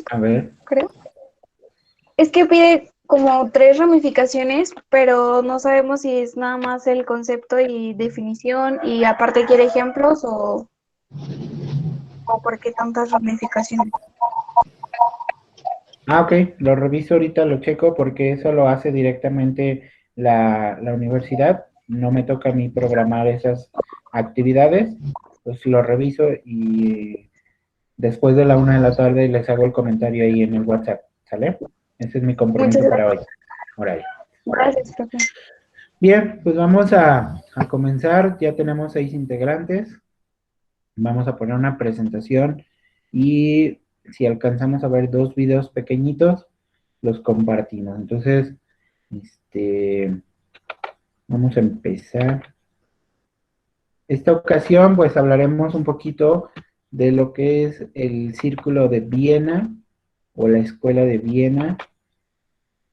A ver. creo. Es que pide como tres ramificaciones, pero no sabemos si es nada más el concepto y definición y aparte quiere ejemplos o por qué tantas ramificaciones. Ah, ok, lo reviso ahorita, lo checo porque eso lo hace directamente la universidad. No me toca a mí programar esas actividades. Pues lo reviso y después de la 1 de la tarde les hago el comentario ahí en el WhatsApp, ¿sale? Ese es mi Muchas compromiso para hoy. gracias. Órale. Gracias, profe. Bien, pues vamos a comenzar. Ya tenemos 6 integrantes. Vamos a poner una presentación y si alcanzamos a ver 2 videos pequeñitos, los compartimos. Entonces, este, vamos a empezar. Esta ocasión, pues hablaremos un poquito de lo que es el Círculo de Viena o la Escuela de Viena,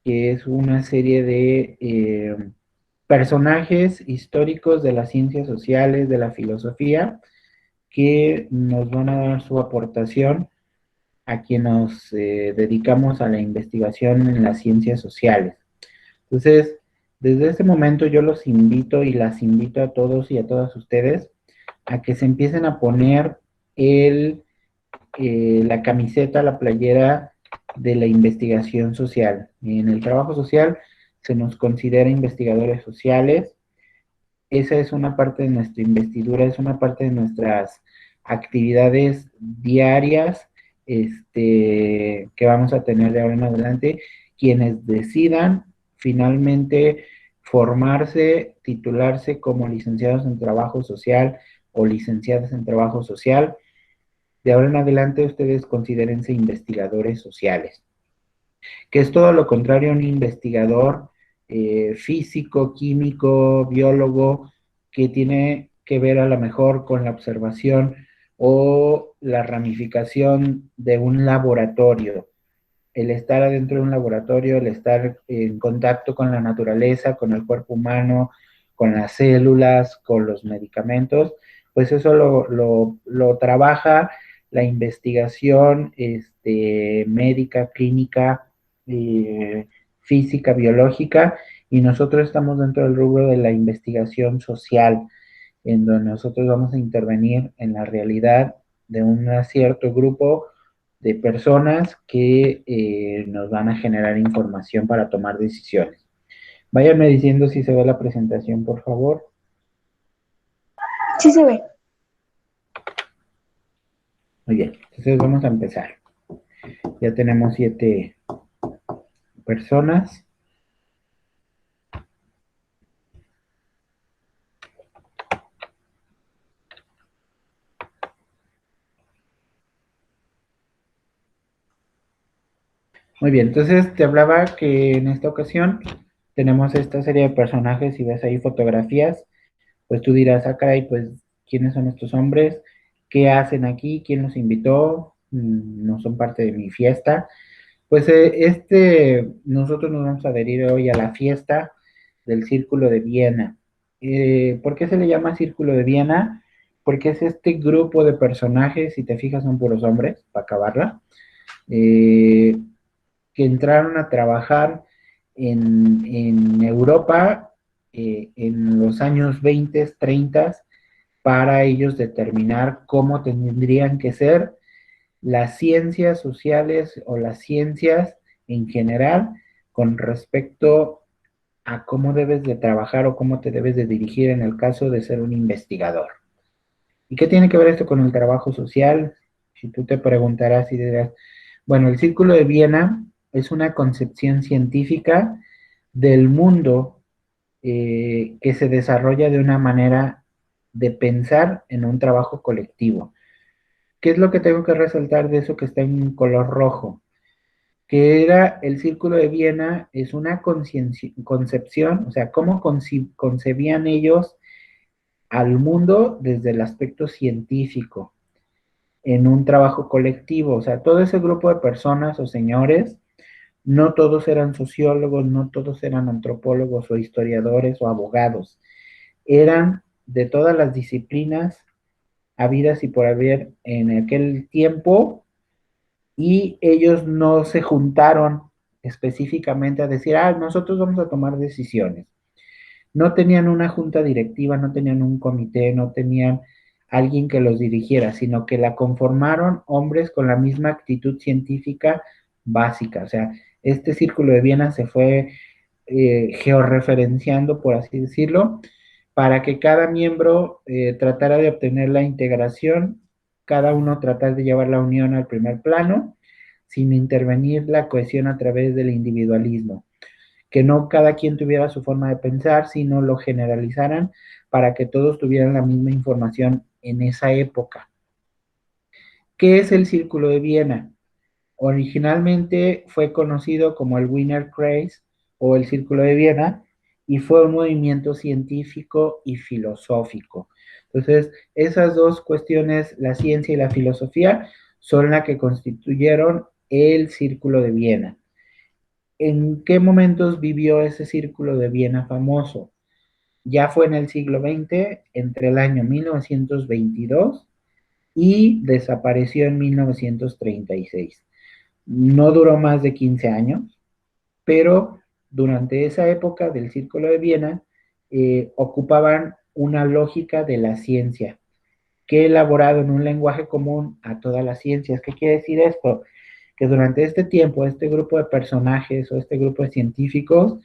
que es una serie de personajes históricos de las ciencias sociales, de la filosofía, que nos van a dar su aportación a quien nos dedicamos a la investigación en las ciencias sociales. Entonces, desde este momento yo los invito y las invito a todos y a todas ustedes a que se empiecen a poner la camiseta, la playera de la investigación social. En el trabajo social se nos considera investigadores sociales. Esa es una parte de nuestra investidura, es una parte de nuestras actividades diarias que vamos a tener de ahora en adelante. Quienes decidan finalmente formarse, titularse como licenciados en trabajo social o licenciadas en trabajo social, de ahora en adelante ustedes considérense investigadores sociales, que es todo lo contrario a un investigador físico, químico, biólogo, que tiene que ver a lo mejor con la observación o la ramificación de un laboratorio. El estar adentro de un laboratorio, el estar en contacto con la naturaleza, con el cuerpo humano, con las células, con los medicamentos, pues eso lo trabaja la investigación médica, clínica, eh, física, biológica, y nosotros estamos dentro del rubro de la investigación social, en donde nosotros vamos a intervenir en la realidad de un cierto grupo de personas que nos van a generar información para tomar decisiones. Váyanme diciendo si se ve la presentación, por favor. Sí se ve. Muy bien, entonces vamos a empezar. Ya tenemos 7 personas. Muy bien, entonces te hablaba que en esta ocasión tenemos esta serie de personajes y ves ahí fotografías, pues tú dirás, ah, caray, pues, ¿quiénes son estos hombres? ¿Qué hacen aquí? ¿Quién los invitó? No son parte de mi fiesta. Pues nosotros nos vamos a adherir hoy a la fiesta del Círculo de Viena. ¿Por qué se le llama Círculo de Viena? Porque es este grupo de personajes, si te fijas, son puros hombres, para acabarla, eh, que entraron a trabajar en Europa en los años 20, 30, para ellos determinar cómo tendrían que ser las ciencias sociales o las ciencias en general con respecto a cómo debes de trabajar o cómo te debes de dirigir en el caso de ser un investigador. ¿Y qué tiene que ver esto con el trabajo social? Si tú te preguntarás y dirás, bueno, el Círculo de Viena es una concepción científica del mundo que se desarrolla de una manera de pensar en un trabajo colectivo. ¿Qué es lo que tengo que resaltar de eso que está en color rojo? Que era el Círculo de Viena, es una concepción, o sea, cómo concebían ellos al mundo desde el aspecto científico, en un trabajo colectivo. O sea, todo ese grupo de personas o señores, no todos eran sociólogos, no todos eran antropólogos o historiadores o abogados, eran de todas las disciplinas habidas y por haber en aquel tiempo, y ellos no se juntaron específicamente a decir, nosotros vamos a tomar decisiones. No tenían una junta directiva, no tenían un comité, no tenían alguien que los dirigiera, sino que la conformaron hombres con la misma actitud científica básica. O sea, este círculo de Viena se fue georreferenciando, por así decirlo, para que cada miembro tratara de obtener la integración, cada uno tratar de llevar la unión al primer plano, sin intervenir la cohesión a través del individualismo, que no cada quien tuviera su forma de pensar, sino lo generalizaran para que todos tuvieran la misma información en esa época. ¿Qué es el Círculo de Viena? Originalmente fue conocido como el Wiener Kreis o el Círculo de Viena y fue un movimiento científico y filosófico. Entonces, esas dos cuestiones, la ciencia y la filosofía, son las que constituyeron el Círculo de Viena. ¿En qué momentos vivió ese Círculo de Viena famoso? Ya fue en el siglo XX, entre el año 1922 y desapareció en 1936. No duró más de 15 años, pero durante esa época del Círculo de Viena ocupaban una lógica de la ciencia que he elaborado en un lenguaje común a todas las ciencias. ¿Qué quiere decir esto? Que durante este tiempo, este grupo de personajes o este grupo de científicos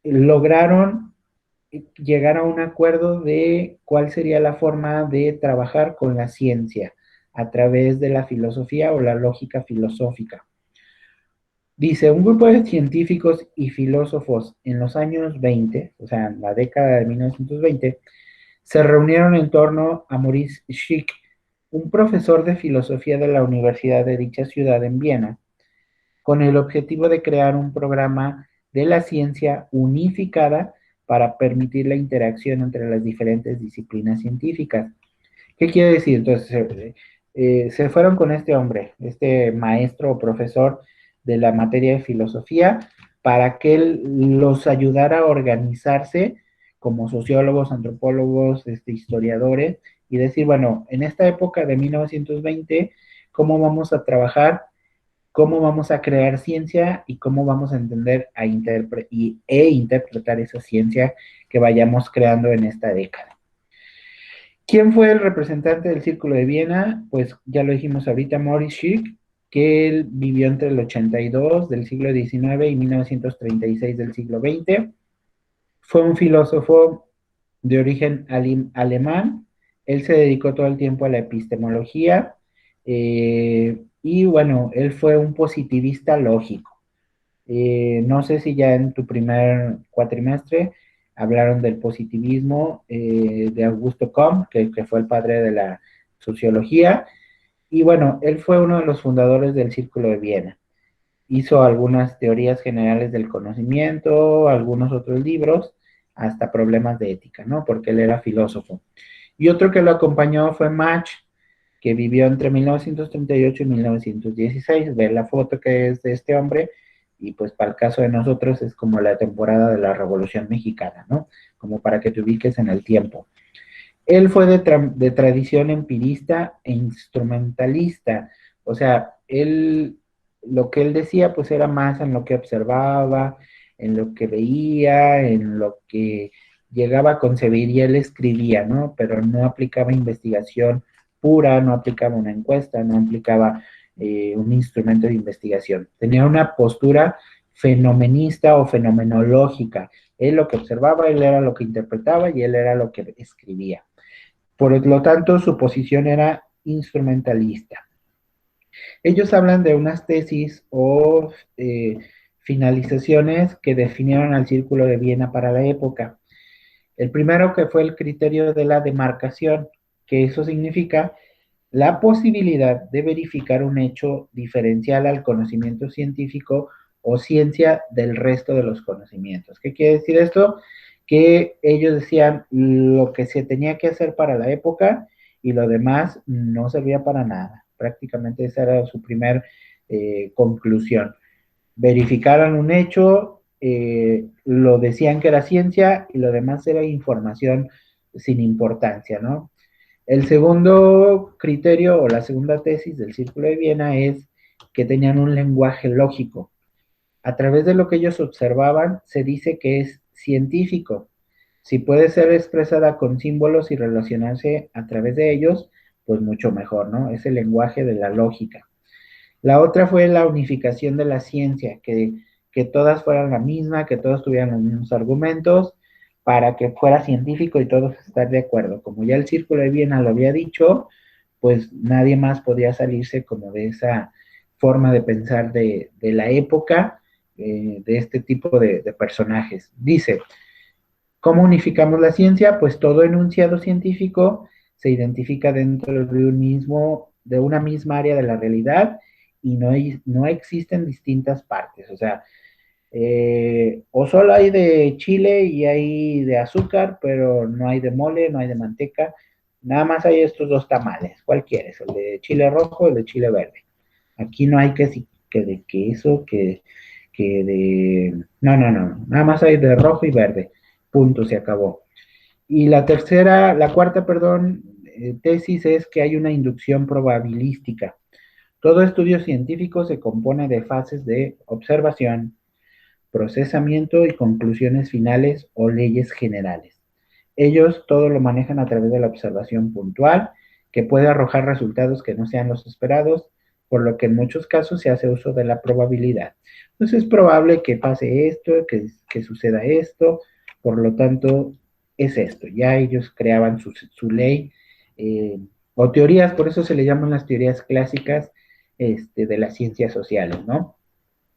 lograron llegar a un acuerdo de cuál sería la forma de trabajar con la ciencia a través de la filosofía o la lógica filosófica. Dice, un grupo de científicos y filósofos en los años 20, o sea, en la década de 1920, se reunieron en torno a Maurice Schick, un profesor de filosofía de la Universidad de dicha ciudad en Viena, con el objetivo de crear un programa de la ciencia unificada para permitir la interacción entre las diferentes disciplinas científicas. ¿Qué quiere decir? Entonces, se fueron con este hombre, este maestro o profesor de la materia de filosofía, para que él los ayudara a organizarse como sociólogos, antropólogos, historiadores, y decir, bueno, en esta época de 1920, ¿cómo vamos a trabajar? ¿Cómo vamos a crear ciencia y cómo vamos a entender e interpretar esa ciencia que vayamos creando en esta década? ¿Quién fue el representante del Círculo de Viena? Pues ya lo dijimos ahorita, Maurice Schick, que él vivió entre el 82 del siglo XIX y 1936 del siglo XX. Fue un filósofo de origen alemán. Él se dedicó todo el tiempo a la epistemología y bueno, él fue un positivista lógico. No sé si ya en tu primer cuatrimestre hablaron del positivismo de Augusto Comte, que fue el padre de la sociología, y bueno, él fue uno de los fundadores del Círculo de Viena. Hizo algunas teorías generales del conocimiento, algunos otros libros, hasta problemas de ética, ¿no? Porque él era filósofo. Y otro que lo acompañó fue Mach, que vivió entre 1938 y 1916. Ver la foto que es de este hombre, y pues para el caso de nosotros es como la temporada de la Revolución Mexicana, ¿no? Como para que te ubiques en el tiempo. Él fue de tradición empirista e instrumentalista, o sea, lo que él decía pues era más en lo que observaba, en lo que veía, en lo que llegaba a concebir y él escribía, ¿no? Pero no aplicaba investigación pura, no aplicaba una encuesta, no aplicaba un instrumento de investigación. Tenía una postura fenomenista o fenomenológica. Él lo que observaba, él era lo que interpretaba y él era lo que escribía. Por lo tanto, su posición era instrumentalista. Ellos hablan de unas tesis o finalizaciones que definieron al Círculo de Viena para la época. El primero que fue el criterio de la demarcación, que eso significa la posibilidad de verificar un hecho diferencial al conocimiento científico o ciencia del resto de los conocimientos. ¿Qué quiere decir esto? Que ellos decían lo que se tenía que hacer para la época y lo demás no servía para nada. Prácticamente esa era su primer conclusión. Verificaron un hecho, lo decían que era ciencia y lo demás era información sin importancia, ¿no? El segundo criterio o la segunda tesis del Círculo de Viena es que tenían un lenguaje lógico. A través de lo que ellos observaban, se dice que es científico. Si puede ser expresada con símbolos y relacionarse a través de ellos, pues mucho mejor, ¿no? Es el lenguaje de la lógica. La otra fue la unificación de la ciencia, que todas fueran la misma, que todos tuvieran los mismos argumentos, para que fuera científico y todos estar de acuerdo. Como ya el Círculo de Viena lo había dicho, pues nadie más podía salirse como de esa forma de pensar de la época, de este tipo de personajes. Dice, ¿cómo unificamos la ciencia? Pues todo enunciado científico se identifica dentro de un mismo, de una misma área de la realidad y no existen distintas partes. O sea, o solo hay de chile y hay de azúcar, pero no hay de mole, no hay de manteca. Nada más hay estos dos tamales. ¿Cuál quieres? ¿El de chile rojo o el de chile verde? Aquí no hay que de queso, que de... No, no, no. Nada más hay de rojo y verde. Punto, se acabó. Y la cuarta, perdón, tesis es que hay una inducción probabilística. Todo estudio científico se compone de fases de observación, procesamiento y conclusiones finales o leyes generales. Ellos todo lo manejan a través de la observación puntual, que puede arrojar resultados que no sean los esperados, por lo que en muchos casos se hace uso de la probabilidad. Entonces es probable que pase esto, que suceda esto, por lo tanto es esto. Ya ellos creaban su ley o teorías, por eso se le llaman las teorías clásicas de las ciencias sociales, ¿no?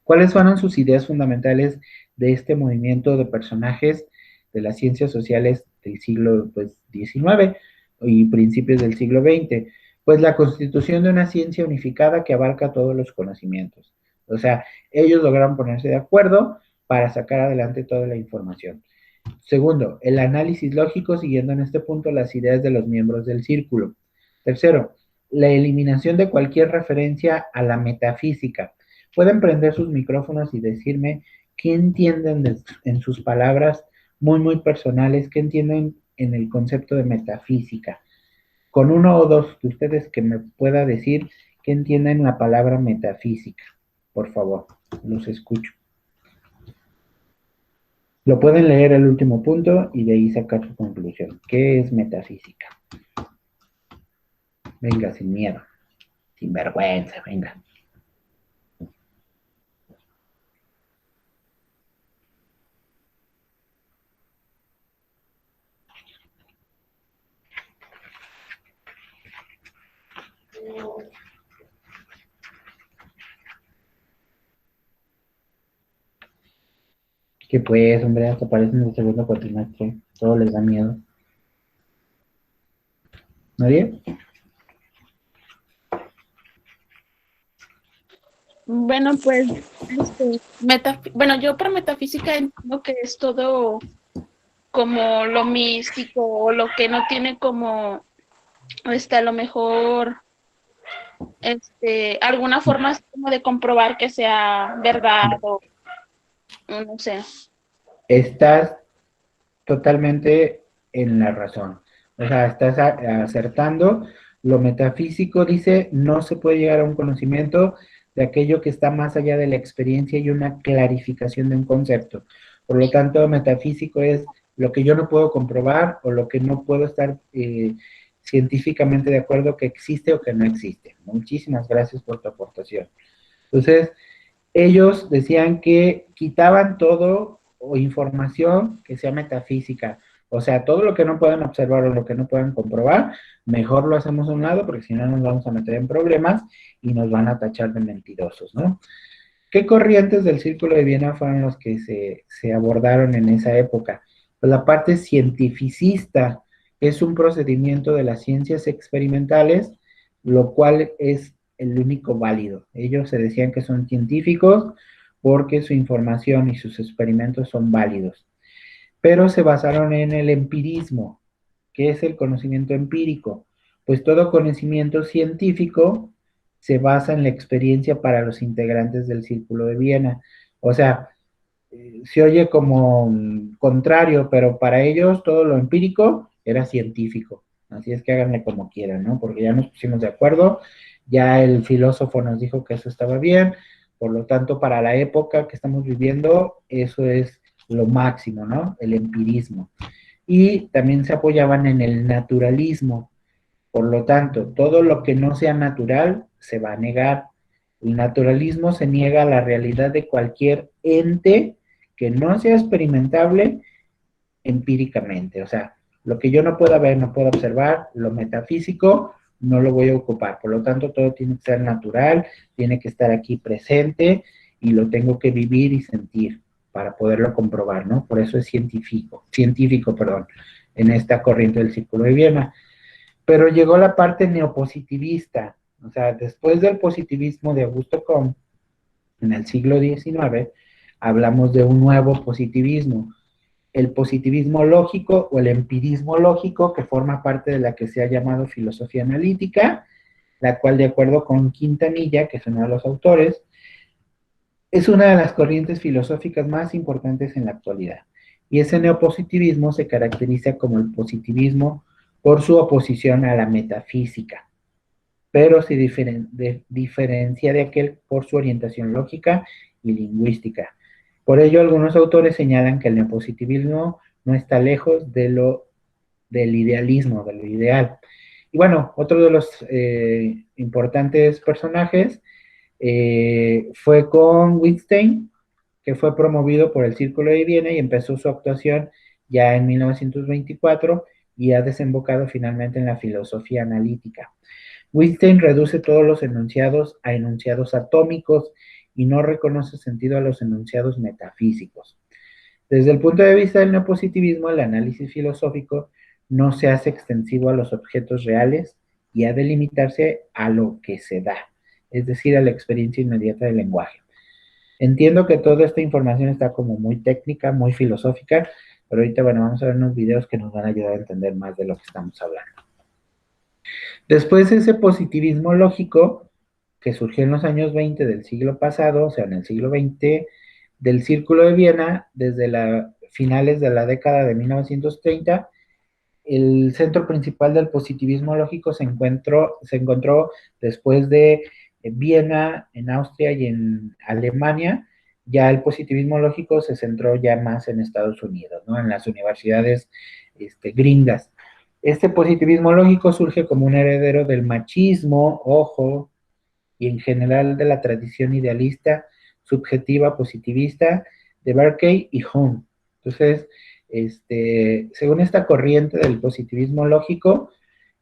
¿Cuáles fueron sus ideas fundamentales de este movimiento de personajes de las ciencias sociales del siglo pues, XIX y principios del siglo XX? Pues la constitución de una ciencia unificada que abarca todos los conocimientos. O sea, ellos lograron ponerse de acuerdo para sacar adelante toda la información. Segundo, el análisis lógico siguiendo en este punto las ideas de los miembros del círculo. Tercero, la eliminación de cualquier referencia a la metafísica. Pueden prender sus micrófonos y decirme qué entienden en sus palabras muy personales, qué entienden en el concepto de metafísica. Con uno o dos de ustedes que me pueda decir qué entienden la palabra metafísica. Por favor, los escucho. Lo pueden leer el último punto y de ahí sacar su conclusión. ¿Qué es metafísica? Venga, sin miedo, sin vergüenza, venga. Que pues, hombre, hasta parecen el segundo cuatrimestre. Todo les da miedo. ¿Nadie? Bueno, pues, bueno, yo para metafísica entiendo que es todo como lo místico o lo que no tiene como, a lo mejor, alguna forma así como de comprobar que sea verdad o no sé. Estás totalmente en la razón. O sea, estás acertando. Lo metafísico dice, no se puede llegar a un conocimiento de aquello que está más allá de la experiencia y una clarificación de un concepto. Por lo tanto, metafísico es lo que yo no puedo comprobar o lo que no puedo estar científicamente de acuerdo que existe o que no existe. Muchísimas gracias por tu aportación. Entonces, ellos decían que quitaban todo o información que sea metafísica. O sea, todo lo que no puedan observar o lo que no puedan comprobar, mejor lo hacemos a un lado porque si no nos vamos a meter en problemas y nos van a tachar de mentirosos, ¿no? ¿Qué corrientes del Círculo de Viena fueron los que se abordaron en esa época? Pues la parte cientificista es un procedimiento de las ciencias experimentales, lo cual es el único válido. Ellos se decían que son científicos porque su información y sus experimentos son válidos, pero se basaron en el empirismo. ¿Qué es el conocimiento empírico? Pues todo conocimiento científico se basa en la experiencia para los integrantes del Círculo de Viena. O sea, se oye como contrario, pero para ellos todo lo empírico era científico. así es que háganle como quieran, ¿no? Porque ya nos pusimos de acuerdo, ya el filósofo nos dijo que eso estaba bien, por lo tanto, para la época que estamos viviendo, eso es lo máximo, ¿no? El empirismo. Y también se apoyaban en el naturalismo. Por lo tanto, todo lo que no sea natural se va a negar. El naturalismo se niega a la realidad de cualquier ente que no sea experimentable empíricamente. O sea, lo que yo no pueda ver, no puedo observar, lo metafísico, no lo voy a ocupar. Por lo tanto, todo tiene que ser natural, tiene que estar aquí presente y lo tengo que vivir y sentir para poderlo comprobar, ¿no? Por eso es científico, perdón, en esta corriente del Círculo de Viena. Pero llegó la parte neopositivista, o sea, después del positivismo de Augusto Comte, en el siglo XIX, hablamos de un nuevo positivismo, el positivismo lógico o el empirismo lógico, que forma parte de la que se ha llamado filosofía analítica, la cual, de acuerdo con Quintanilla, que es uno de los autores, es una de las corrientes filosóficas más importantes en la actualidad. Y ese neopositivismo se caracteriza como el positivismo por su oposición a la metafísica, pero se diferencia de aquel por su orientación lógica y lingüística. Por ello, algunos autores señalan que el neopositivismo no está lejos del idealismo, de lo ideal. Y bueno, otro de los importantes personajes fue con Wittgenstein, que fue promovido por el Círculo de Viena y empezó su actuación ya en 1924 y ha desembocado finalmente en la filosofía analítica. Wittgenstein reduce todos los enunciados a enunciados atómicos y no reconoce sentido a los enunciados metafísicos. Desde el punto de vista del neopositivismo, el análisis filosófico no se hace extensivo a los objetos reales y ha de limitarse a lo que se da, es decir, a la experiencia inmediata del lenguaje. Entiendo que toda esta información está como muy técnica, muy filosófica, pero ahorita, bueno, vamos a ver unos videos que nos van a ayudar a entender más de lo que estamos hablando. Después ese positivismo lógico que surgió en los años 20 del siglo pasado, o sea, en el siglo XX, del Círculo de Viena, desde finales de la década de 1930, el centro principal del positivismo lógico se encontró después de Viena, en Austria y en Alemania. Ya el positivismo lógico se centró ya más en Estados Unidos, ¿no? En las universidades gringas. Este positivismo lógico surge como un heredero del machismo, ojo, y en general de la tradición idealista, subjetiva, positivista de Berkeley y Hume. Entonces, según esta corriente del positivismo lógico,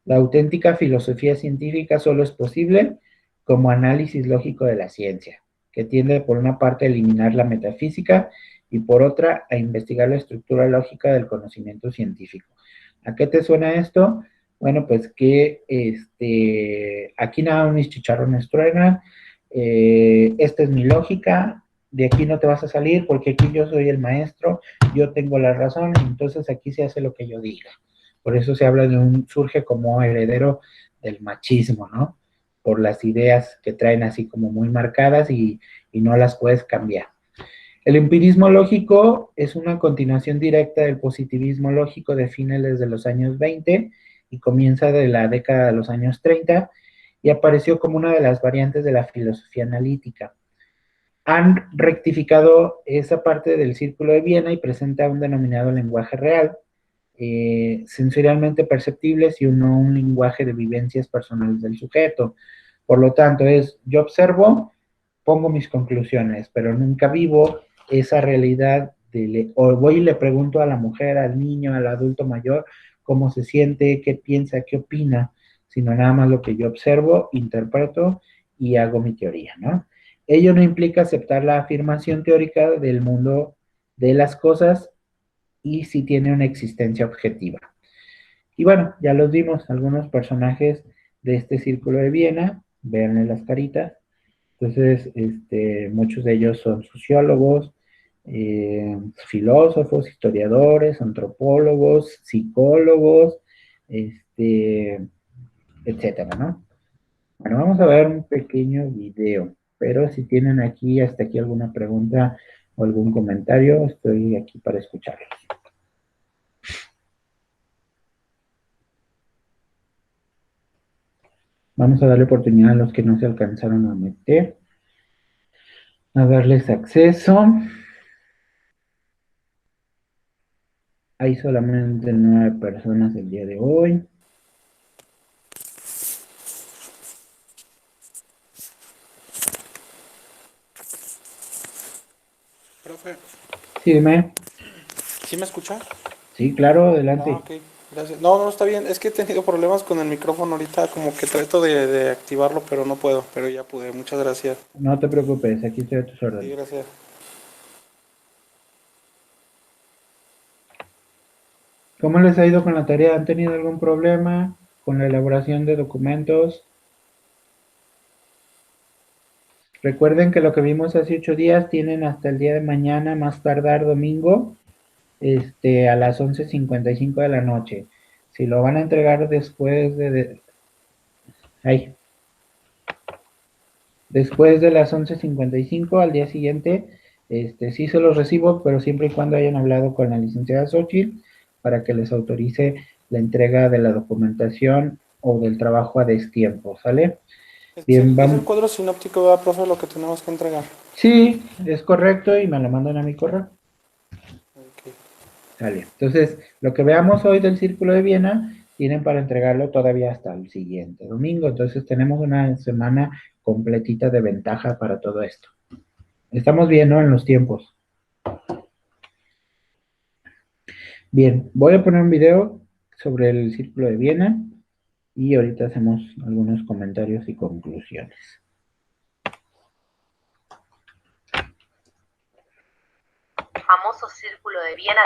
la auténtica filosofía científica solo es posible como análisis lógico de la ciencia, que tiende por una parte a eliminar la metafísica y por otra a investigar la estructura lógica del conocimiento científico. ¿A qué te suena esto? Bueno, pues que aquí nada mis chicharrones truenan, esta es mi lógica, de aquí no te vas a salir porque aquí yo soy el maestro, yo tengo la razón, entonces aquí se hace lo que yo diga. Por eso se habla surge como heredero del machismo, ¿no? Por las ideas que traen así como muy marcadas y no las puedes cambiar. El empirismo lógico es una continuación directa del positivismo lógico de finales de los años 20 y comienza de la década de los años 30 y apareció como una de las variantes de la filosofía analítica. Han rectificado esa parte del Círculo de Viena y presenta un denominado lenguaje real, sensorialmente perceptibles y un lenguaje de vivencias personales del sujeto. Por lo tanto, yo observo, pongo mis conclusiones, pero nunca vivo esa realidad o voy y le pregunto a la mujer, al niño, al adulto mayor, cómo se siente, qué piensa, qué opina, sino nada más lo que yo observo, interpreto y hago mi teoría, ¿no? Ello no implica aceptar la afirmación teórica del mundo de las cosas y si tiene una existencia objetiva. Y bueno, ya los vimos, algunos personajes de este Círculo de Viena, véanle las caritas. Entonces, muchos de ellos son sociólogos, filósofos, historiadores, antropólogos, psicólogos, etcétera, ¿no? Bueno, vamos a ver un pequeño video, pero si tienen hasta aquí alguna pregunta o algún comentario, estoy aquí para escucharlos. Vamos a darle oportunidad a los que no se alcanzaron a meter, a darles acceso. Hay solamente 9 personas el día de hoy. Profe, Sí, dime. ¿sí me escucha? Sí, claro, Ah, adelante. ok, gracias. No, no, está bien. Es que he tenido problemas con el micrófono ahorita, como que trato de activarlo, pero no puedo. Pero ya pude. Muchas gracias. No te preocupes, aquí estoy a tus Sí, órdenes. gracias. ¿Cómo les ha ido con la tarea? ¿Han tenido algún problema con la elaboración de documentos? Recuerden que lo que vimos hace 8 días tienen hasta el día de mañana, más tardar domingo, a las 11:55 de la noche. Si lo van a entregar después ay, después de las 11:55 al día siguiente, sí se los recibo, pero siempre y cuando hayan hablado con la licenciada Xochitl para que les autorice la entrega de la documentación o del trabajo a destiempo, ¿sale? Bien, Es el vamos. cuadro sinóptico, ¿verdad, profe, lo que tenemos que entregar? Sí, es correcto y me lo mandan a mi correo. Ok. Sale. Entonces, lo que veamos hoy del Círculo de Viena, tienen para entregarlo todavía hasta el siguiente domingo. Entonces, tenemos una semana completita de ventaja para todo esto. Estamos bien, ¿no? En los tiempos. Bien, voy a poner un video sobre el Círculo de Viena y ahorita hacemos algunos comentarios y conclusiones. Famoso Círculo de Viena.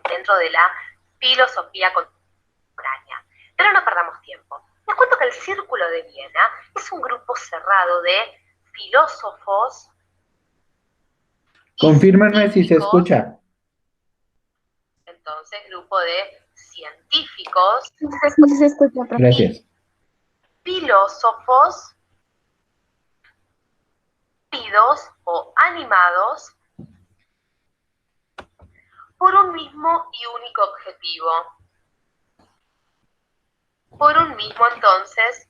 Dentro de la filosofía contemporánea. Pero no perdamos tiempo. Les cuento que el Círculo de Viena es un grupo cerrado de filósofos y Confírmenme si se científicos. escucha. Entonces, grupo de científicos, Sí se escucha, profe. Gracias. filósofos, o animados por un mismo y único objetivo. Por un mismo, entonces,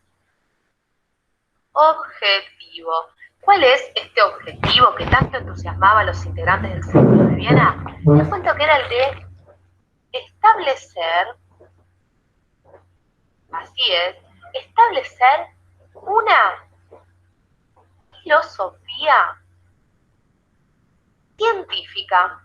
objetivo. ¿Cuál es este objetivo que tanto entusiasmaba a los integrantes del Círculo de Viena? Les cuento que era el de establecer, así es, establecer una filosofía científica.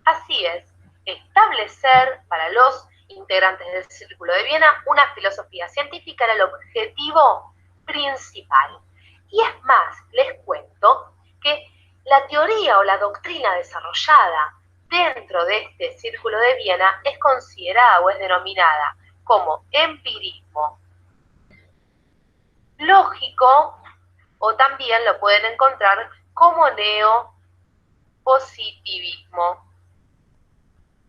Así es, establecer para los integrantes del Círculo de Viena una filosofía científica era el objetivo principal. Y es más, les cuento que la teoría o la doctrina desarrollada dentro de este Círculo de Viena es considerada o es denominada como empirismo lógico, o también lo pueden encontrar como neopositivismo.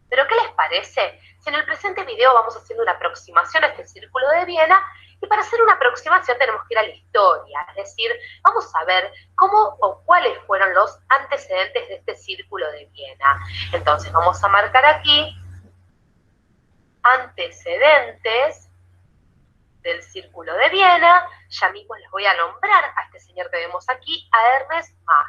¿Pero qué les parece? Si en el presente video vamos haciendo una aproximación a este Círculo de Viena, y para hacer una aproximación tenemos que ir a la historia, es decir, vamos a ver cómo o cuáles fueron los antecedentes de este Círculo de Viena. Entonces vamos a marcar aquí antecedentes del Círculo de Viena. Ya mismo les voy a nombrar a este señor que vemos aquí, a Ernest Mach.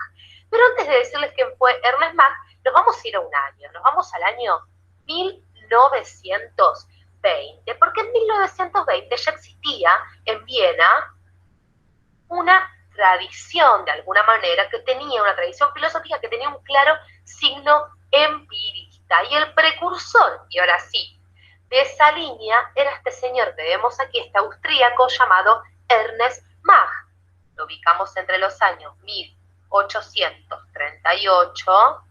Pero antes de decirles quién fue Ernest Mach, nos vamos a ir a un año, nos vamos al año 1920, porque en 1920 ya existía en Viena una tradición, de alguna manera, que tenía una tradición filosófica que tenía un claro signo empirista. Y el precursor, y ahora sí, de esa línea era este señor que vemos aquí, este austríaco llamado Ernest Mach. Lo ubicamos entre los años 1838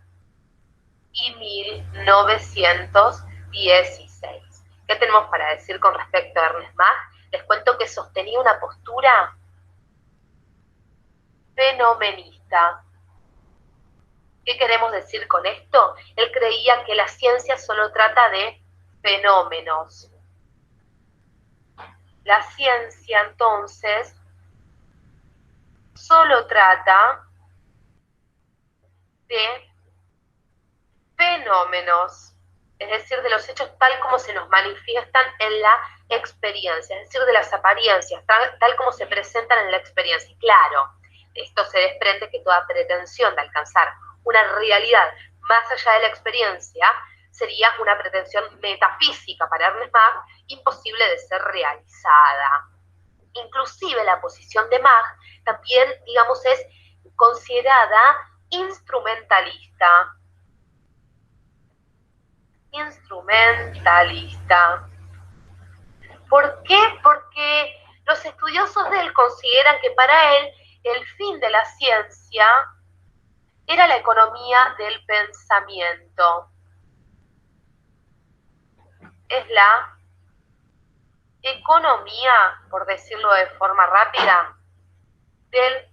y 1916. ¿Qué tenemos para decir con respecto a Ernest Mach? Les cuento que sostenía una postura fenomenista. ¿Qué queremos decir con esto? Él creía que la ciencia solo trata de fenómenos. La ciencia, entonces, solo trata de fenómenos, es decir, de los hechos tal como se nos manifiestan en la experiencia, es decir, de las apariencias, tal como se presentan en la experiencia. Y claro, de esto se desprende que toda pretensión de alcanzar una realidad más allá de la experiencia sería una pretensión metafísica para Ernest Mach, imposible de ser realizada. Inclusive la posición de Mach también, digamos, es considerada instrumentalista. ¿Por qué? Porque los estudiosos de él consideran que para él el fin de la ciencia era la economía del pensamiento. Es la economía, por decirlo de forma rápida, del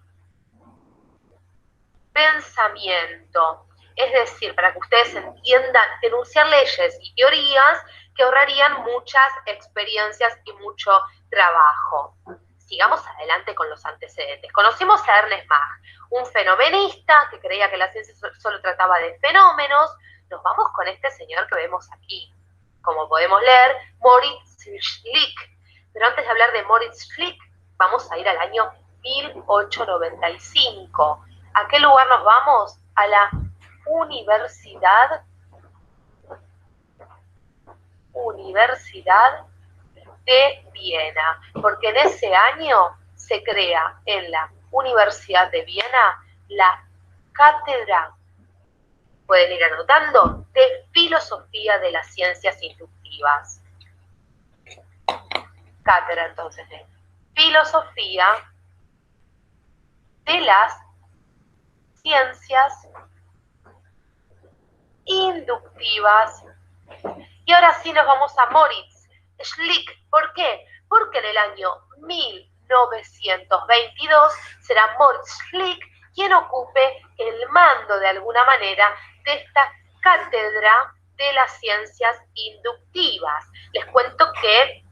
pensamiento. Es decir, para que ustedes entiendan, enunciar leyes y teorías que ahorrarían muchas experiencias y mucho trabajo. Sigamos adelante con los antecedentes. Conocimos a Ernest Mach, un fenomenista que creía que la ciencia solo trataba de fenómenos. Nos vamos con este señor que vemos aquí. Como podemos leer, Moritz Schlick. Pero antes de hablar de Moritz Schlick, vamos a ir al año 1895. ¿A qué lugar nos vamos? A la Universidad de Viena, porque en ese año se crea en la Universidad de Viena la cátedra, pueden ir anotando, de Filosofía de las Ciencias Inductivas. Cátedra entonces de Filosofía de las Ciencias Inductivas. Y ahora sí nos vamos a Moritz Schlick. ¿Por qué? Porque en el año 1922 será Moritz Schlick quien ocupe el mando de alguna manera de esta cátedra de las ciencias inductivas. Les cuento que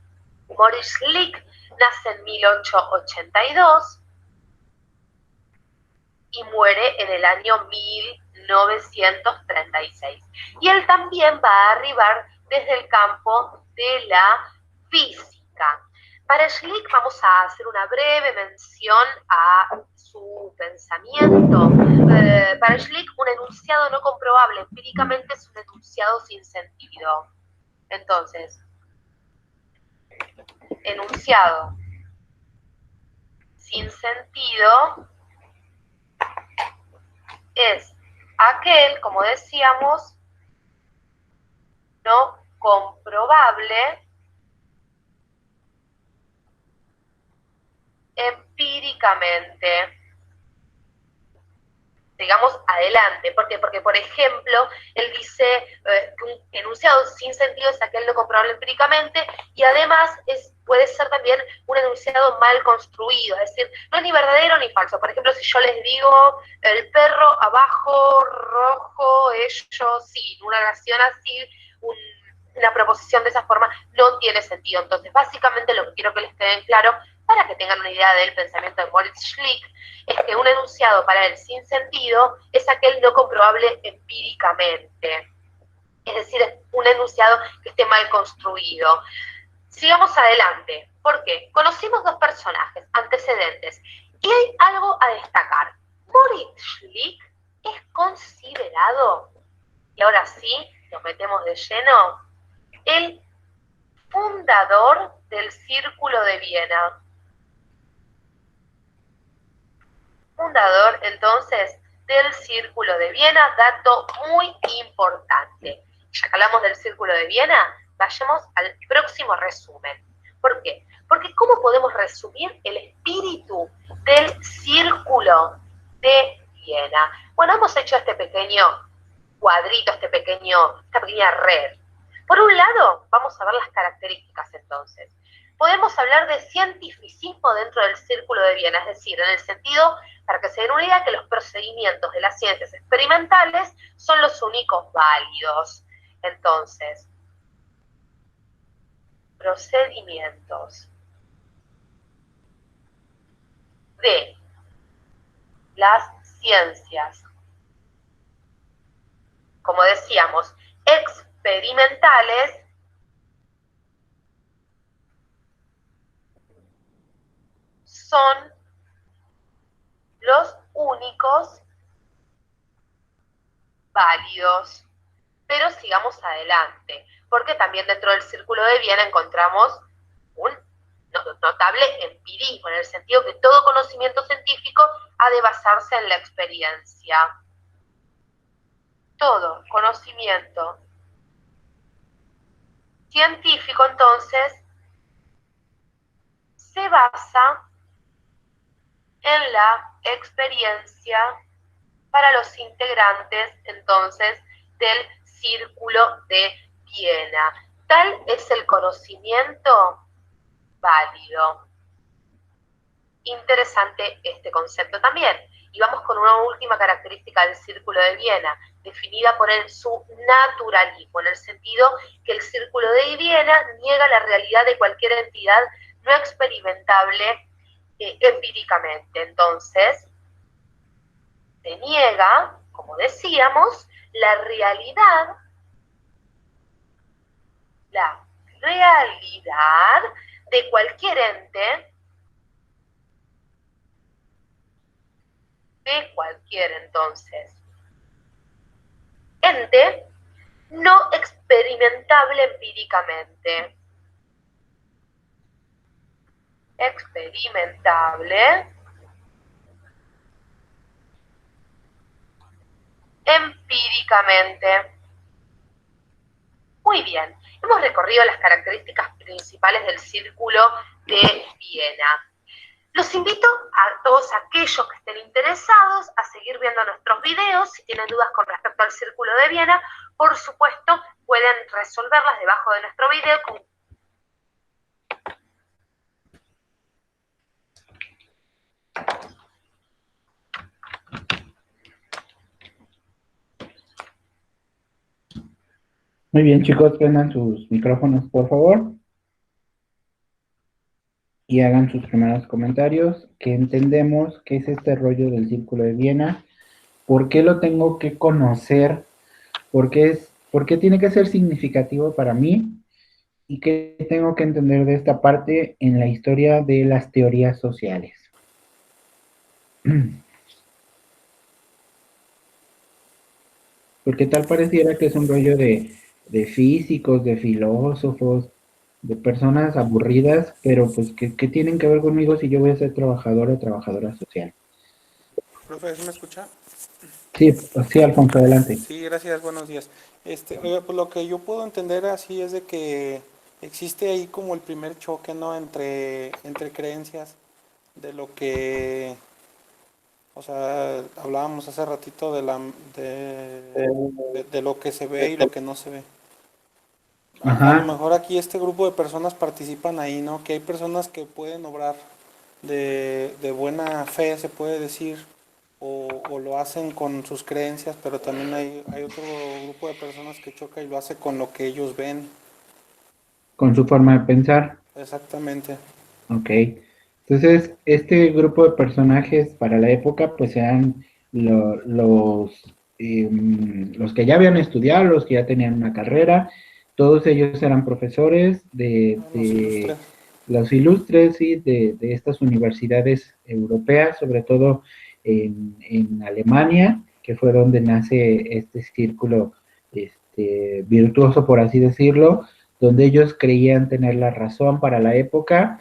Moritz Schlick nace en 1882 y muere en el año 1936. Y él también va a arribar desde el campo de la física. Para Schlick vamos a hacer una breve mención a su pensamiento. Para Schlick, un enunciado no comprobable empíricamente es un enunciado sin sentido. Entonces, enunciado sin sentido es aquel, como decíamos, no comprobable empíricamente. Sigamos adelante. ¿Por qué? Porque, por ejemplo, él dice que un enunciado sin sentido es aquel no comprobable empíricamente y además puede ser también un enunciado mal construido, es decir, no es ni verdadero ni falso. Por ejemplo, si yo les digo el perro abajo, rojo, ellos, sí, una oración así, una proposición de esa forma no tiene sentido. Entonces, básicamente lo que quiero que les quede claro, para que tengan una idea del pensamiento de Moritz Schlick, es que un enunciado para él sin sentido es aquel no comprobable empíricamente. Es decir, un enunciado que esté mal construido. Sigamos adelante. ¿Por qué? Conocimos dos personajes antecedentes y hay algo a destacar. Moritz Schlick es considerado, y ahora sí, nos metemos de lleno, el fundador del Círculo de Viena. Fundador, entonces, del Círculo de Viena, dato muy importante. Ya que hablamos del Círculo de Viena, vayamos al próximo resumen. ¿Por qué? Porque ¿cómo podemos resumir el espíritu del Círculo de Viena? Bueno, hemos hecho este pequeño cuadrito, esta pequeña red. Por un lado, vamos a ver las características entonces. Podemos hablar de cientificismo dentro del Círculo de Viena, es decir, en el sentido para que se den una idea que los procedimientos de las ciencias experimentales son los únicos válidos. Entonces, procedimientos de las ciencias, como decíamos, experimentales, son los únicos válidos. Pero sigamos adelante, porque también dentro del Círculo de Viena encontramos un notable empirismo, en el sentido que todo conocimiento científico ha de basarse en la experiencia. Todo conocimiento científico, entonces, se basa en la experiencia para los integrantes, entonces, del Círculo de Viena. Tal es el conocimiento válido. Interesante este concepto también. Y vamos con una última característica del Círculo de Viena, definida por su naturalismo, en el sentido que el Círculo de Viena niega la realidad de cualquier entidad no experimentable empíricamente. Entonces, se niega, como decíamos, la realidad de cualquier ente, entonces, ente no experimentable empíricamente. Experimentable empíricamente. Muy bien, hemos recorrido las características principales del Círculo de Viena. Los invito a todos aquellos que estén interesados a seguir viendo nuestros videos. Si tienen dudas con respecto al Círculo de Viena, por supuesto, pueden resolverlas debajo de nuestro video con Muy bien, chicos, prendan sus micrófonos, por favor. Y hagan sus primeros comentarios, que entendemos qué es este rollo del Círculo de Viena, por qué lo tengo que conocer, por qué tiene que ser significativo para mí, y qué tengo que entender de esta parte en la historia de las teorías sociales. Porque tal pareciera que es un rollo de físicos, de filósofos, de personas aburridas, pero pues ¿qué tienen que ver conmigo si yo voy a ser trabajador o trabajadora social? Profe, ¿sí me escucha? Sí, sí, Alfonso, adelante. Sí, gracias, buenos días. Oiga, pues lo que yo puedo entender así es de que existe ahí como el primer choque, ¿no? Entre creencias de lo que, o sea, hablábamos hace ratito de lo que se ve y lo que no se ve. A lo mejor aquí este grupo de personas participan ahí, ¿no? Que hay personas que pueden obrar de buena fe, se puede decir, o lo hacen con sus creencias, pero también hay otro grupo de personas que choca y lo hace con lo que ellos ven. Con su forma de pensar. Exactamente. Ok. Entonces, este grupo de personajes para la época, pues eran los que ya habían estudiado, los que ya tenían una carrera. Todos ellos eran profesores de los ilustres, sí, de estas universidades europeas, sobre todo en Alemania, que fue donde nace este círculo virtuoso, por así decirlo, donde ellos creían tener la razón para la época.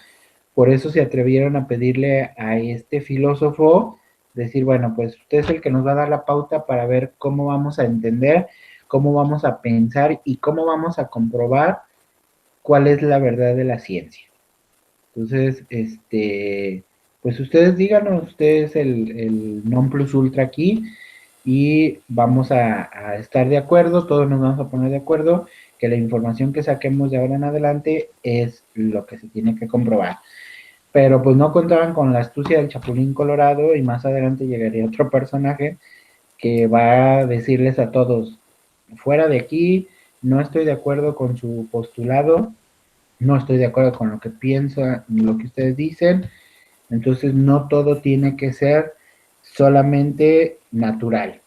Por eso se atrevieron a pedirle a este filósofo, decir, bueno, pues usted es el que nos va a dar la pauta para ver cómo vamos a entender, cómo vamos a pensar y cómo vamos a comprobar cuál es la verdad de la ciencia. Entonces, pues ustedes díganos, usted es el non plus ultra aquí y vamos a estar de acuerdo, todos nos vamos a poner de acuerdo que la información que saquemos de ahora en adelante es lo que se tiene que comprobar. pero pues no contaban con la astucia del Chapulín Colorado y más adelante llegaría otro personaje que va a decirles a todos, fuera de aquí, no estoy de acuerdo con su postulado, no estoy de acuerdo con lo que piensa, lo que ustedes dicen, entonces no todo tiene que ser solamente natural.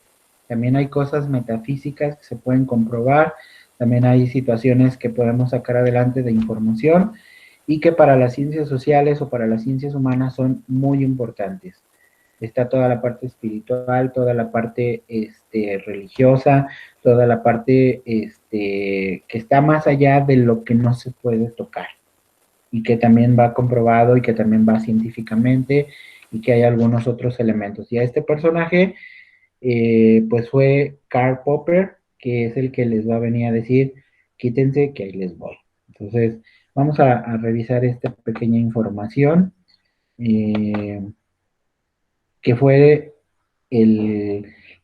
También hay cosas metafísicas que se pueden comprobar, también hay situaciones que podemos sacar adelante de información y que para las ciencias sociales o para las ciencias humanas son muy importantes. Está toda la parte espiritual, toda la parte religiosa, toda la parte que está más allá de lo que no se puede tocar y que también va comprobado y que también va científicamente y que hay algunos otros elementos. Y a este personaje, pues fue Karl Popper, que es el que les va a venir a decir, quítense que ahí les voy. Entonces, vamos a revisar esta pequeña información, que fue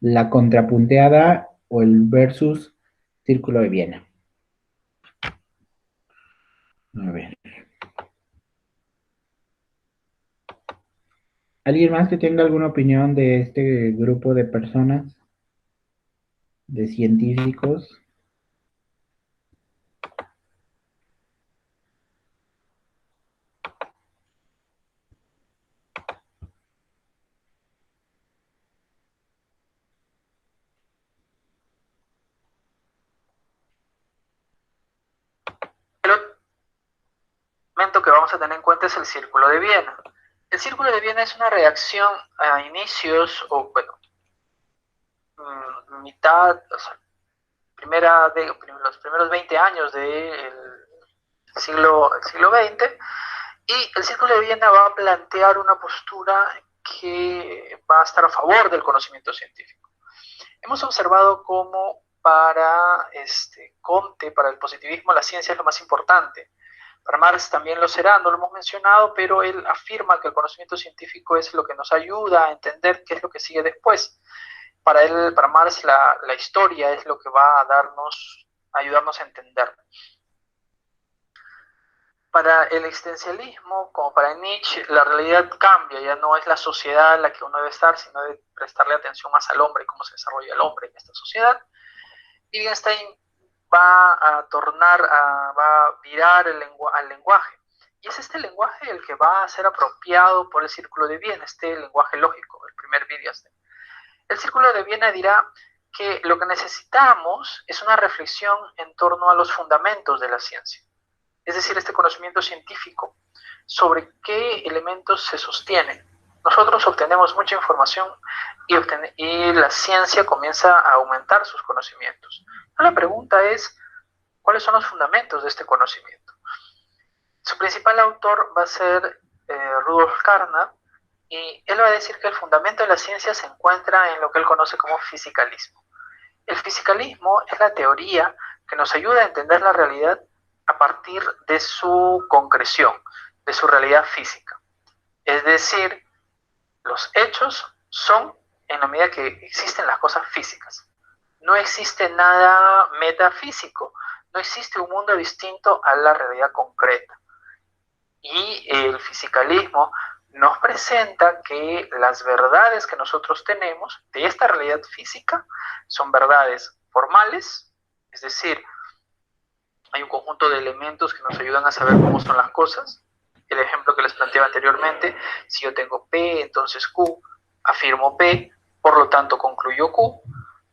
la contrapunteada o el versus Círculo de Viena. A ver. ¿Alguien más que tenga alguna opinión de este grupo de personas, de científicos? El elemento que vamos a tener en cuenta es el Círculo de Viena. El Círculo de Viena es una reacción a inicios, o bueno, mitad, o sea, los primeros 20 años del siglo XX, y el Círculo de Viena va a plantear una postura que va a estar a favor del conocimiento científico. Hemos observado cómo para Comte, para el positivismo, la ciencia es lo más importante. Para Marx también lo será, no lo hemos mencionado, pero él afirma que el conocimiento científico es lo que nos ayuda a entender qué es lo que sigue después. Para él, para Marx, la historia es lo que va a ayudarnos a entender. Para el existencialismo, como para Nietzsche, la realidad cambia, ya no es la sociedad en la que uno debe estar, sino debe prestarle atención más al hombre y cómo se desarrolla el hombre en esta sociedad. Wittgenstein va a virar al lenguaje. Y es este lenguaje el que va a ser apropiado por el Círculo de Viena, este lenguaje lógico, el primer Wittgenstein. El Círculo de Viena dirá que lo que necesitamos es una reflexión en torno a los fundamentos de la ciencia. Es decir, este conocimiento científico sobre qué elementos se sostienen. Nosotros obtenemos mucha información y la ciencia comienza a aumentar sus conocimientos. La pregunta es, ¿cuáles son los fundamentos de este conocimiento? Su principal autor va a ser Rudolf Carnap, y él va a decir que el fundamento de la ciencia se encuentra en lo que él conoce como fisicalismo. El fisicalismo es la teoría que nos ayuda a entender la realidad a partir de su concreción, de su realidad física. Es decir, los hechos son en la medida que existen las cosas físicas. No existe nada metafísico, no existe un mundo distinto a la realidad concreta. Y el fisicalismo nos presenta que las verdades que nosotros tenemos de esta realidad física son verdades formales, es decir, hay un conjunto de elementos que nos ayudan a saber cómo son las cosas. El ejemplo que les planteaba anteriormente, si yo tengo P, entonces Q, afirmo P, por lo tanto concluyo Q,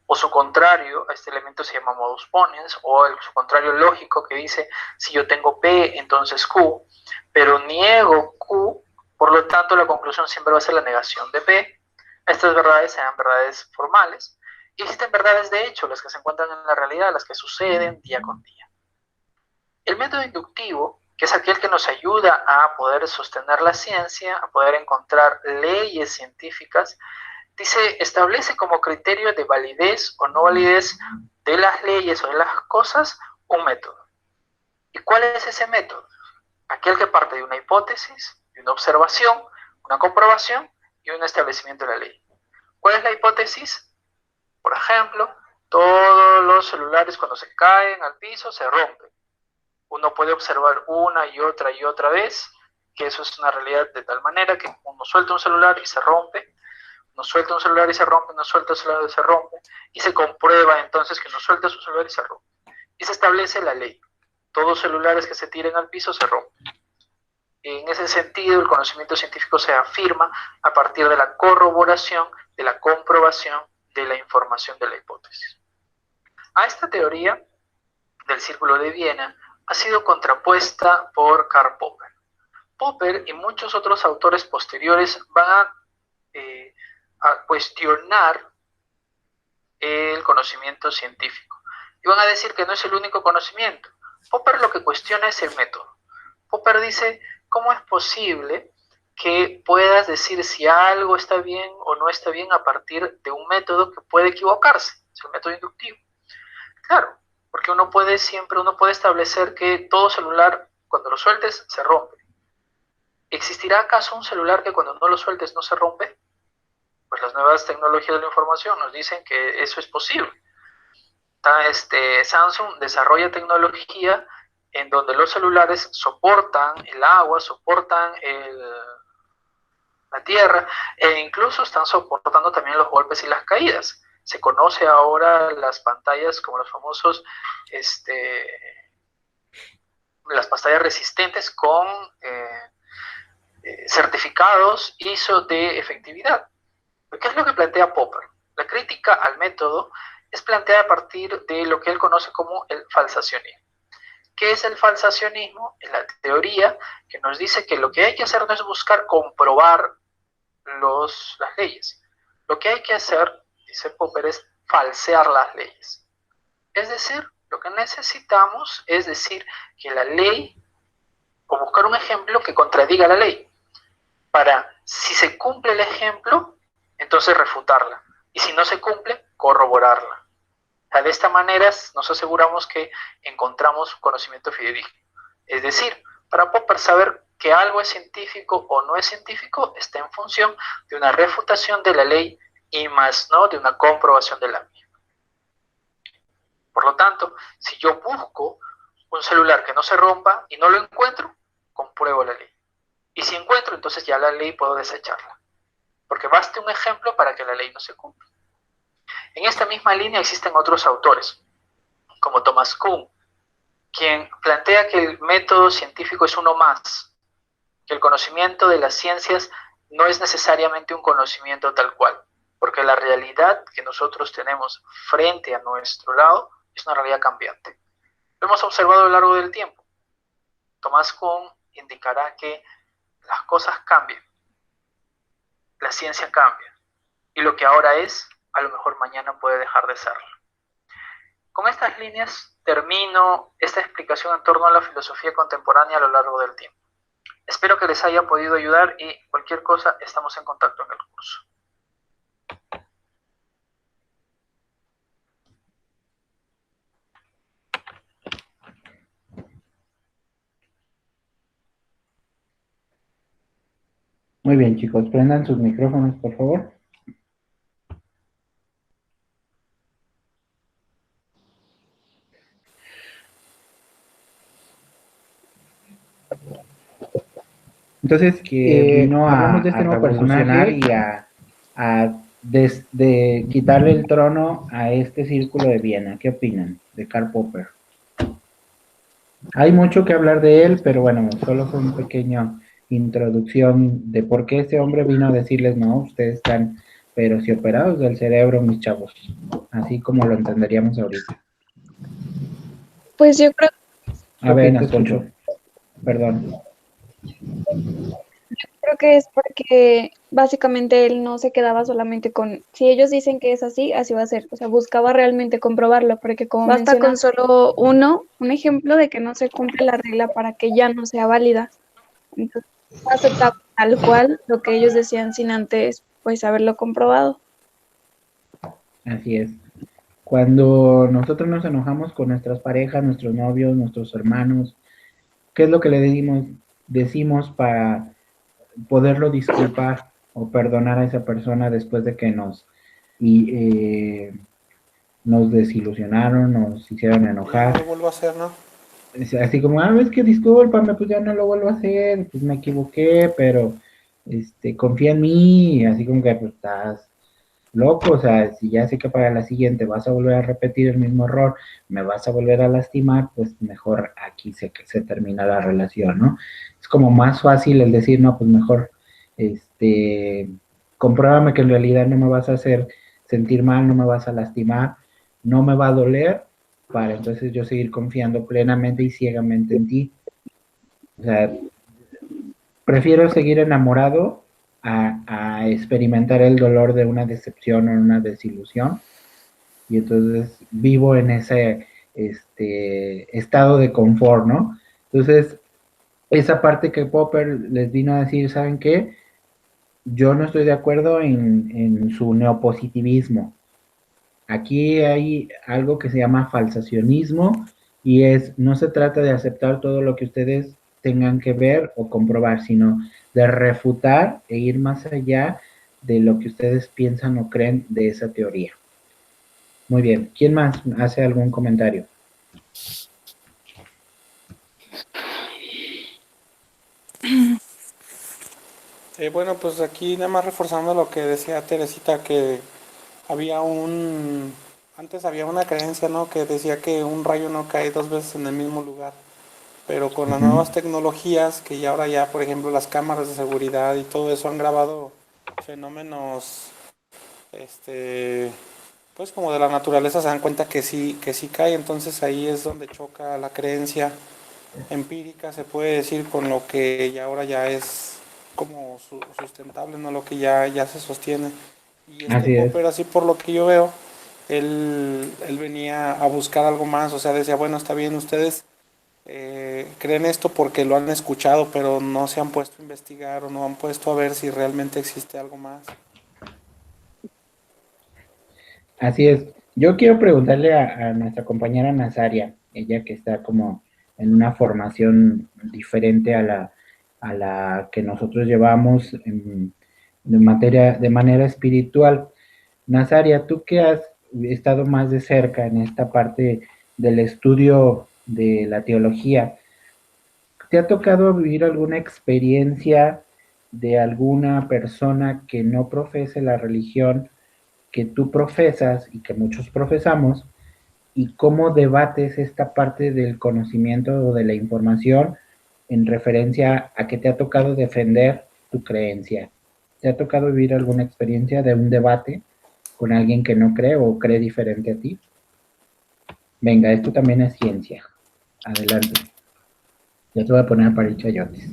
o su contrario, a este elemento se llama modus ponens, o su contrario lógico que dice, si yo tengo P, entonces Q, pero niego Q, por lo tanto la conclusión siempre va a ser la negación de P. Estas verdades serán verdades formales, y existen verdades de hecho, las que se encuentran en la realidad, las que suceden día con día. El método inductivo, que es aquel que nos ayuda a poder sostener la ciencia, a poder encontrar leyes científicas, establece como criterio de validez o no validez de las leyes o de las cosas un método. ¿Y cuál es ese método? Aquel que parte de una hipótesis, de una observación, una comprobación y un establecimiento de la ley. ¿Cuál es la hipótesis? Por ejemplo, todos los celulares cuando se caen al piso se rompen. Uno puede observar una y otra vez que eso es una realidad de tal manera que uno suelta un celular y se rompe, uno suelta un celular y se rompe, uno suelta un celular y se rompe, y se comprueba entonces que uno suelta su celular y se rompe. Y se establece la ley. Todos celulares que se tiren al piso se rompen. En ese sentido, el conocimiento científico se afirma a partir de la corroboración, de la comprobación de la información de la hipótesis. A esta teoría del Círculo de Viena ha sido contrapuesta por Karl Popper. Popper y muchos otros autores posteriores van a cuestionar el conocimiento científico y van a decir que no es el único conocimiento. Popper lo que cuestiona es el método. Popper dice, ¿cómo es posible que puedas decir si algo está bien o no está bien a partir de un método que puede equivocarse? Es el método inductivo. Claro, porque uno puede establecer que todo celular, cuando lo sueltes, se rompe. ¿Existirá acaso un celular que cuando no lo sueltes no se rompe? Pues las nuevas tecnologías de la información nos dicen que eso es posible. Samsung desarrolla tecnología en donde los celulares soportan el agua, soportan la tierra, e incluso están soportando también los golpes y las caídas. Se conoce ahora las pantallas como los famosos, las pantallas resistentes con certificados ISO de efectividad. ¿Qué es lo que plantea Popper? La crítica al método es planteada a partir de lo que él conoce como el falsacionismo. ¿Qué es el falsacionismo? Es la teoría que nos dice que lo que hay que hacer no es buscar comprobar las leyes. Lo que hay que hacer, dice Popper, es falsear las leyes. Es decir, lo que necesitamos es decir que la ley, o buscar un ejemplo que contradiga la ley, para, si se cumple el ejemplo, entonces refutarla, y si no se cumple, corroborarla. De esta manera nos aseguramos que encontramos conocimiento fidedigno. Es decir, para Popper saber que algo es científico o no es científico está en función de una refutación de la ley y más no de una comprobación de la misma. Por lo tanto, si yo busco un celular que no se rompa y no lo encuentro, compruebo la ley. Y si encuentro, entonces ya la ley puedo desecharla. Porque baste un ejemplo para que la ley no se cumpla. En esta misma línea existen otros autores, como Thomas Kuhn, quien plantea que el método científico es uno más, que el conocimiento de las ciencias no es necesariamente un conocimiento tal cual, porque la realidad que nosotros tenemos frente a nuestro lado es una realidad cambiante. Lo hemos observado a lo largo del tiempo. Thomas Kuhn indicará que las cosas cambian, la ciencia cambia, y lo que ahora es, a lo mejor mañana puede dejar de serlo. Con estas líneas termino esta explicación en torno a la filosofía contemporánea a lo largo del tiempo. Espero que les haya podido ayudar y cualquier cosa estamos en contacto en el curso. Muy bien, chicos, prendan sus micrófonos, por favor. Entonces, que vino hablamos de este nuevo personaje y de quitarle el trono a este Círculo de Viena. ¿Qué opinan de Karl Popper? Hay mucho que hablar de él, pero bueno, solo fue una pequeña introducción de por qué este hombre vino a decirles, no, ustedes están, pero si operados del cerebro, mis chavos, así como lo entenderíamos ahorita. Pues yo creo... A ver, Nacho, perdón. Yo creo que es porque básicamente él no se quedaba solamente con, si ellos dicen que es así, así va a ser. O sea, buscaba realmente comprobarlo, porque como basta con solo un ejemplo de que no se cumple la regla para que ya no sea válida. Entonces, aceptaba tal cual lo que ellos decían sin antes, pues, haberlo comprobado. Así es. Cuando nosotros nos enojamos con nuestras parejas, nuestros novios, nuestros hermanos, ¿qué es lo que le decimos para poderlo disculpar o perdonar a esa persona después de que nos desilusionaron, nos hicieron enojar? No lo vuelvo a hacer, ¿no? así como, es que discúlpame, pues ya no lo vuelvo a hacer, pues me equivoqué, pero confía en mí, así como que pues estás loco, o sea, si ya sé que para la siguiente vas a volver a repetir el mismo error, me vas a volver a lastimar, pues mejor aquí se termina la relación, ¿no? Es como más fácil el decir, no, pues mejor, compruébame que en realidad no me vas a hacer sentir mal, no me vas a lastimar, no me va a doler, para entonces yo seguir confiando plenamente y ciegamente en ti. O sea, prefiero seguir enamorado a experimentar el dolor de una decepción o una desilusión. Y entonces vivo en ese estado de confort, ¿no? Entonces, esa parte que Popper les vino a decir, ¿saben qué? Yo no estoy de acuerdo en su neopositivismo. Aquí hay algo que se llama falsacionismo y no se trata de aceptar todo lo que ustedes tengan que ver o comprobar, sino de refutar e ir más allá de lo que ustedes piensan o creen de esa teoría. Muy bien. ¿Quién más hace algún comentario? Bueno, pues aquí nada más reforzando lo que decía Teresita, que antes había una creencia, ¿no? Que decía que un rayo no cae dos veces en el mismo lugar. Pero con las nuevas tecnologías, que ya ahora ya, por ejemplo, las cámaras de seguridad y todo eso han grabado fenómenos, pues como de la naturaleza, se dan cuenta que sí cae. Entonces ahí es donde choca la creencia empírica, se puede decir, con lo que ya ahora ya es como sustentable, no lo que ya se sostiene. Y Así es. Popper, así por lo que yo veo, él venía a buscar algo más, o sea, decía, bueno, está bien, ustedes creen esto porque lo han escuchado, pero no se han puesto a investigar o no han puesto a ver si realmente existe algo más. Así es. Yo quiero preguntarle a nuestra compañera Nazaria, ella que está como en una formación diferente a la que nosotros llevamos de manera espiritual. Nazaria, tú que has estado más de cerca en esta parte del estudio de la teología, ¿te ha tocado vivir alguna experiencia de alguna persona que no profese la religión que tú profesas y que muchos profesamos, y cómo debates esta parte del conocimiento o de la información en referencia a que te ha tocado defender tu creencia? ¿Te ha tocado vivir alguna experiencia de un debate con alguien que no cree o cree diferente a ti? Venga, esto también es ciencia. Adelante. Ya te voy a poner a parir chayotes.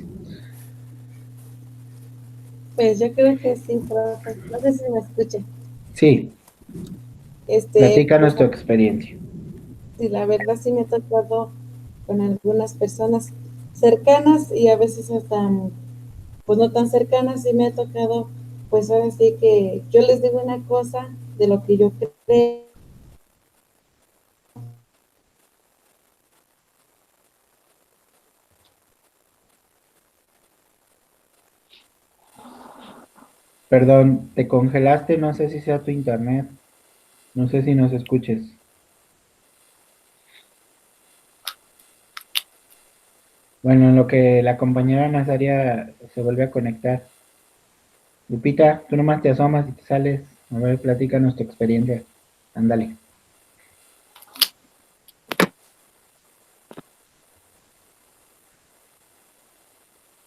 Pues yo creo que sí, profe. No sé si me escucha. Sí. Platícanos tu experiencia. Sí, la verdad sí me ha tocado con algunas personas cercanas y a veces hasta, pues no tan cercanas, sí me ha tocado, pues ahora sí que yo les digo una cosa de lo que yo creo. Perdón, te congelaste, no sé si sea tu internet, no sé si nos escuches. Bueno, en lo que la compañera Nazaria se vuelve a conectar. Lupita, tú nomás te asomas y te sales. A ver, platícanos tu experiencia. Ándale.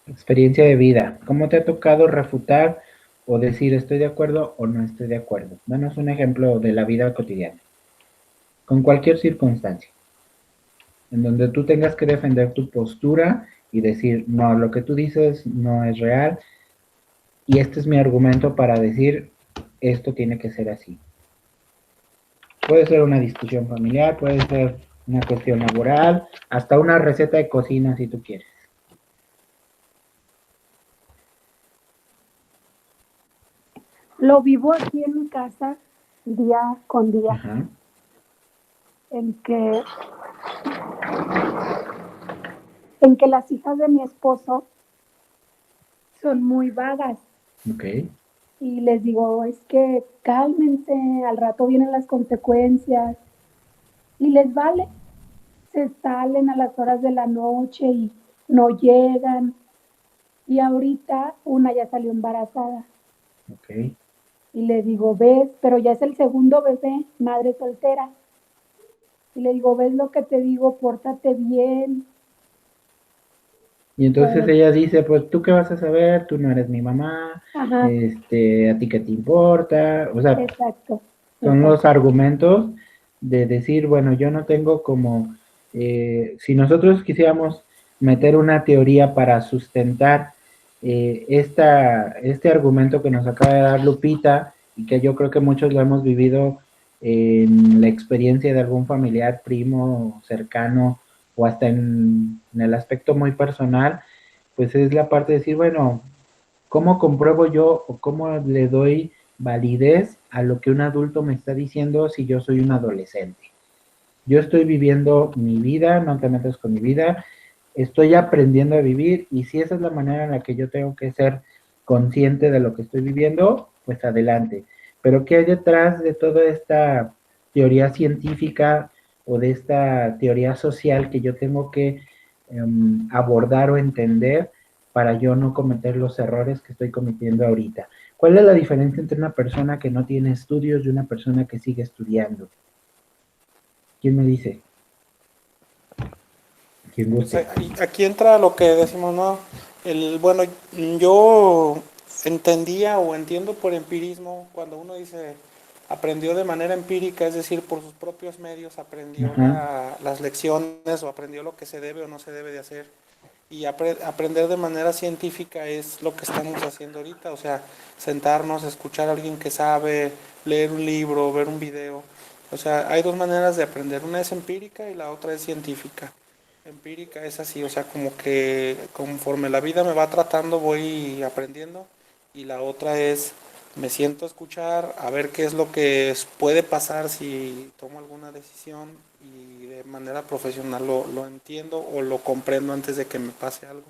Experiencia de vida. ¿Cómo te ha tocado refutar o decir estoy de acuerdo o no estoy de acuerdo? Danos un ejemplo de la vida cotidiana, con cualquier circunstancia, en donde tú tengas que defender tu postura y decir, no, lo que tú dices no es real y este es mi argumento para decir, esto tiene que ser así. Puede ser una discusión familiar, puede ser una cuestión laboral, hasta una receta de cocina si tú quieres. Lo vivo aquí en mi casa día con día. Ajá. En que las hijas de mi esposo son muy vagas. Okay. Y les digo, es que cálmense, al rato vienen las consecuencias. Y les vale. se salen a las horas de la noche y no llegan. Y ahorita una ya salió embarazada. Ok. Y le digo, ¿ves? Pero ya es el segundo bebé, madre soltera. Y le digo, ¿ves lo que te digo? Pórtate bien. Y entonces ella dice, pues, ¿tú qué vas a saber? Tú no eres mi mamá. Ajá. ¿A ti qué te importa? O sea, Exacto. son los argumentos de decir, bueno, yo no tengo como, si nosotros quisiéramos meter una teoría para sustentar este argumento que nos acaba de dar Lupita, y que yo creo que muchos lo hemos vivido en la experiencia de algún familiar, primo, cercano, o hasta en el aspecto muy personal, pues es la parte de decir, bueno, ¿cómo compruebo yo o cómo le doy validez a lo que un adulto me está diciendo si yo soy un adolescente? Yo estoy viviendo mi vida, no te metas con mi vida, estoy aprendiendo a vivir, y si esa es la manera en la que yo tengo que ser consciente de lo que estoy viviendo, pues adelante. Pero ¿qué hay detrás de toda esta teoría científica o de esta teoría social que yo tengo que abordar o entender para yo no cometer los errores que estoy cometiendo ahorita? ¿Cuál es la diferencia entre una persona que no tiene estudios y una persona que sigue estudiando? ¿Quién me dice? ¿Quién gusta? Aquí entra lo que decimos, ¿no? Bueno, yo entendía o entiendo por empirismo, cuando uno dice aprendió de manera empírica, es decir, por sus propios medios aprendió las lecciones o aprendió lo que se debe o no se debe de hacer. Y aprender de manera científica es lo que estamos haciendo ahorita, o sea, sentarnos, escuchar a alguien que sabe, leer un libro, ver un video. O sea, hay dos maneras de aprender, una es empírica y la otra es científica. Empírica es así, o sea, como que conforme la vida me va tratando voy aprendiendo, y la otra es me siento a escuchar, a ver qué es lo que puede pasar si tomo alguna decisión, y de manera profesional lo entiendo o lo comprendo antes de que me pase algo.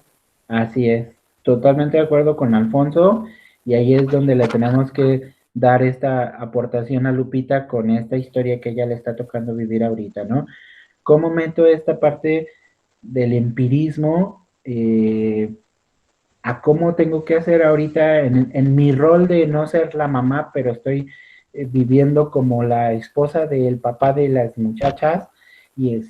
Así es, totalmente de acuerdo con Alfonso, y ahí es donde le tenemos que dar esta aportación a Lupita con esta historia que ella le está tocando vivir ahorita, ¿no? ¿Cómo meto esta parte del empirismo a cómo tengo que hacer ahorita en mi rol de no ser la mamá, pero estoy viviendo como la esposa del papá de las muchachas, y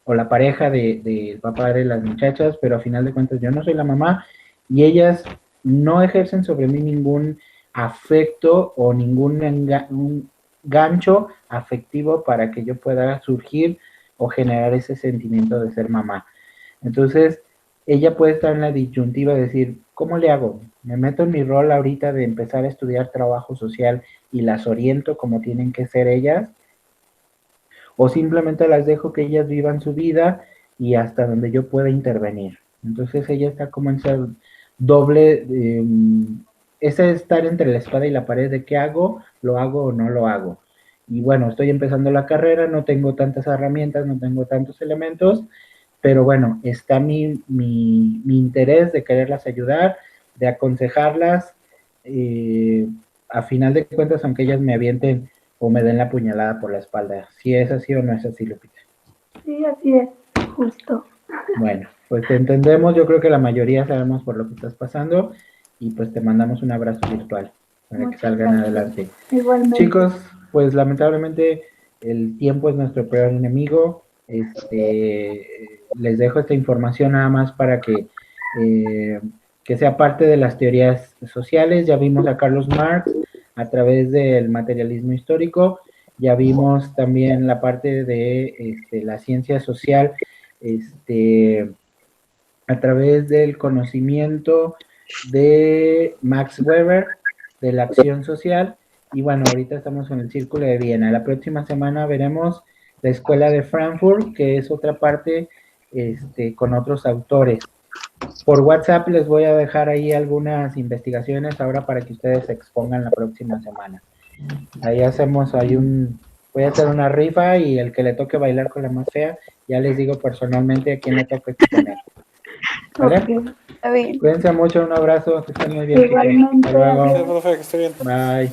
o la pareja del papá de las muchachas, pero a final de cuentas yo no soy la mamá, y ellas no ejercen sobre mí ningún afecto o ningún un gancho afectivo para que yo pueda surgir o generar ese sentimiento de ser mamá. Entonces, ella puede estar en la disyuntiva de decir, ¿cómo le hago? ¿Me meto en mi rol ahorita de empezar a estudiar trabajo social y las oriento como tienen que ser ellas? ¿O simplemente las dejo que ellas vivan su vida y hasta donde yo pueda intervenir? Entonces ella está como en ese doble, ese estar entre la espada y la pared de qué hago, lo hago o no lo hago. Y bueno, estoy empezando la carrera, no tengo tantas herramientas, no tengo tantos elementos, pero bueno, está mi interés de quererlas ayudar, de aconsejarlas, a final de cuentas, aunque ellas me avienten o me den la puñalada por la espalda. Si es así o no es así, Lupita. Sí, así es, justo. Bueno, pues te entendemos, yo creo que la mayoría sabemos por lo que estás pasando, y pues te mandamos un abrazo virtual para que salgan adelante. Igualmente. Chicos, pues lamentablemente el tiempo es nuestro peor enemigo. Les dejo esta información nada más para que sea parte de las teorías sociales. Ya vimos a Carlos Marx a través del materialismo histórico, ya vimos también la parte de la ciencia social a través del conocimiento de Max Weber, de la acción social, y bueno, ahorita estamos en el Círculo de Viena. La próxima semana veremos la Escuela de Frankfurt, que es otra parte con otros autores. Por WhatsApp les voy a dejar ahí algunas investigaciones ahora para que ustedes se expongan la próxima semana. Ahí voy a hacer una rifa, y el que le toque bailar con la más fea, ya les digo personalmente a quién le toca exponer. ¿Vale? Okay, está bien. Cuídense mucho, un abrazo, que estén muy bien. Igualmente. Hasta luego. Profe, que esté bien. Bye.